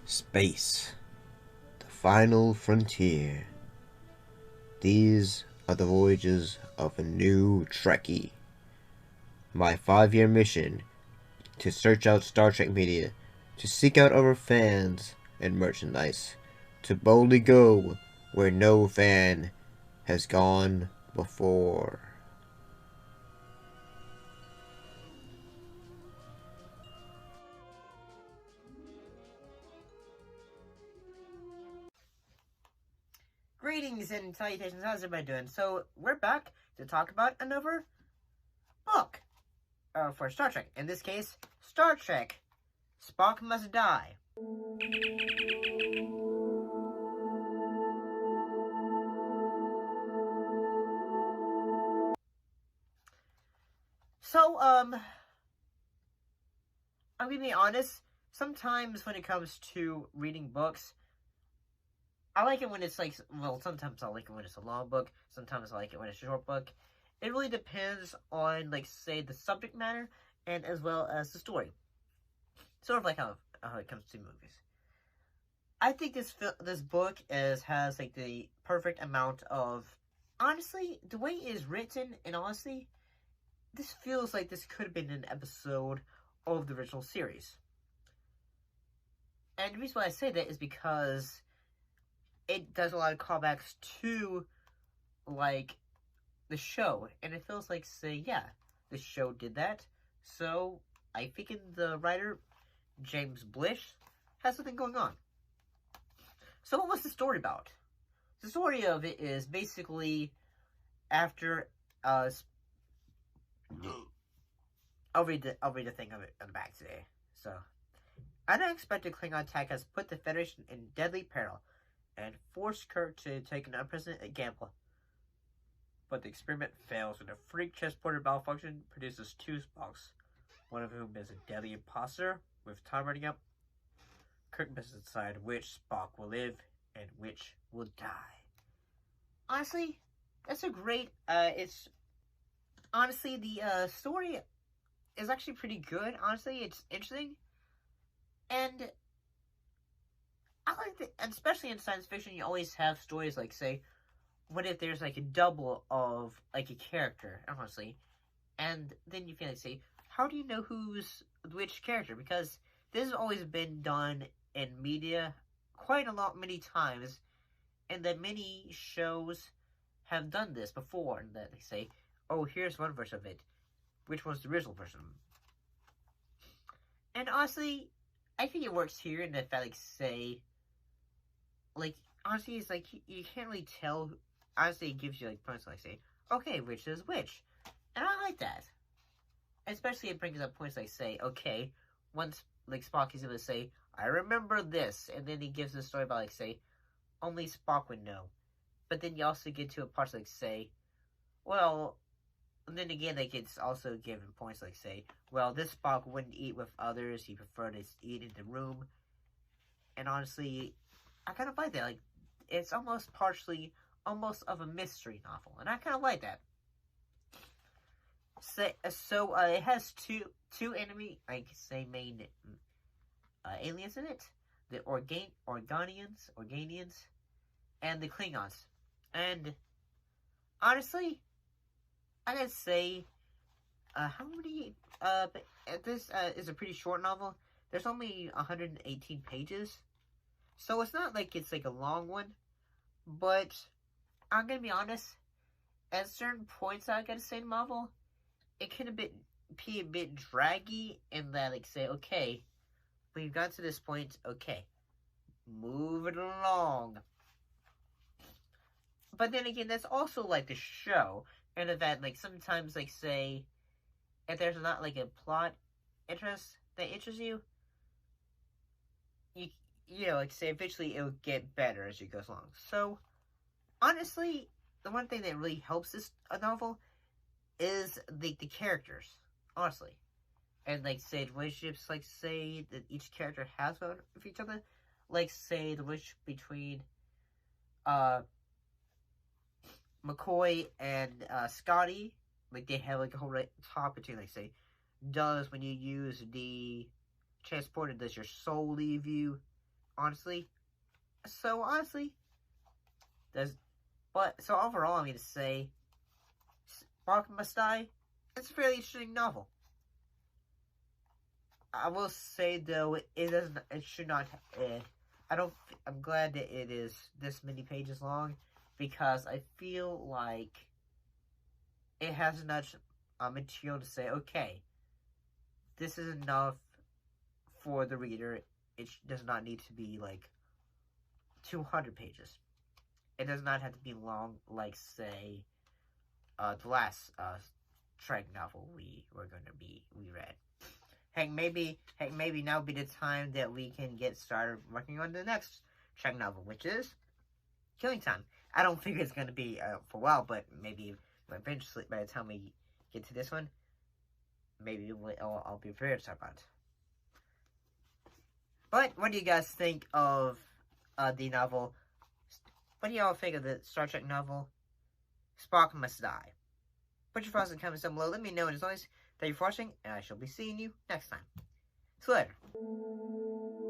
Space, the final frontier. These are the voyages of a new Trekkie. My 5-year mission to search out Star Trek media, to seek out our fans and merchandise, to boldly go where no fan has gone before. Greetings and salutations, how's everybody doing? So, we're back to talk about another book for Star Trek. In this case, Star Trek, Spock Must Die. So, I'm gonna be honest, sometimes when it comes to reading books, I like it when it's like, well, sometimes I like it when it's a long book, sometimes I like it when it's a short book. It really depends on, like, say, the subject matter, and as well as the story. Sort of like how it comes to movies. I think this book has like the perfect amount of, honestly, the way it is written, and honestly, this feels like this could have been an episode of the original series. And the reason why I say that is because it does a lot of callbacks to, like, the show. And it feels like, say, yeah, the show did that. So, I think the writer, James Blish, has something going on. So what was the story about? The story of it is basically after, I'll read the thing of it on the back today. So, an unexpected Klingon attack has put the Federation in deadly peril and forced Kirk to take an unprecedented gamble. But the experiment fails when a freak transporter malfunction produces two Spocks, one of whom is a deadly imposter. With time running up, Kirk must decide which Spock will live and which will die. Honestly, that's a great, honestly, the story is actually pretty good. Honestly, it's interesting. And I like it, and especially in science fiction, you always have stories like, say, what if there's like a double of like a character, honestly, and then you feel like, say, how do you know who's which character? Because this has always been done in media quite a lot, many times, and that many shows have done this before, and that they say, oh, here's one version of it, which was the original version. And honestly, I think it works here in that, like, say, like, honestly, it's like, you can't really tell. Honestly, it gives you, like, points, like, say, okay, which is which. And I like that. Especially it brings up points like, say, okay, once, like, Spock is able to say, I remember this, and then he gives a story about, like, say, only Spock would know. But then you also get to a part like, say, well, and then again, like, it's also given points like, say, well, this Spock wouldn't eat with others, he preferred to eat in the room. And honestly, I kind of like that. Like, it's almost partially, almost of a mystery novel, and I kind of like that. So, it has two enemy, like, say, main aliens in it. The Organians, and the Klingons. And, honestly, I gotta say, how many, this is a pretty short novel. There's only 118 pages. So it's not like it's like a long one. But, I'm gonna be honest, at certain points I gotta say in the novel, it can be a bit draggy in that, like, say, okay, we've got to this point, okay, move it along. But then again, that's also like the show, and that, like, sometimes, like, say, if there's not like a plot interest that interests you, you know, like, say, eventually it'll get better as it goes along. So, honestly, the one thing that really helps this novel is the characters, honestly. And, like, say, the relationships, like, say, that each character has with each other. Like, say, the relationship between, McCoy and, Scotty. Like, they have, like, a whole talk between, like, say, when you use the transporter, does your soul leave you? honestly. So honestly, so overall, I'm gonna say, Spock Must Die. It's a fairly interesting novel. I will say though, it doesn't. It should not. I don't. I'm glad that it is this many pages long, because I feel like it has enough material to say, okay, this is enough for the reader. It does not need to be like 200 pages. It does not have to be long, like say, the last Trek novel we read. Heck, maybe now would be the time that we can get started working on the next Trek novel, which is Killing Time. I don't think it's gonna be for a while, but maybe eventually, by the time we get to this one, maybe I'll be prepared to talk about it. But what do you guys think of the novel? What do y'all think of the Star Trek novel, Spock Must Die? Put your thoughts in the comments down below. Let me know. And as always, thank you for watching, and I shall be seeing you next time. See you later.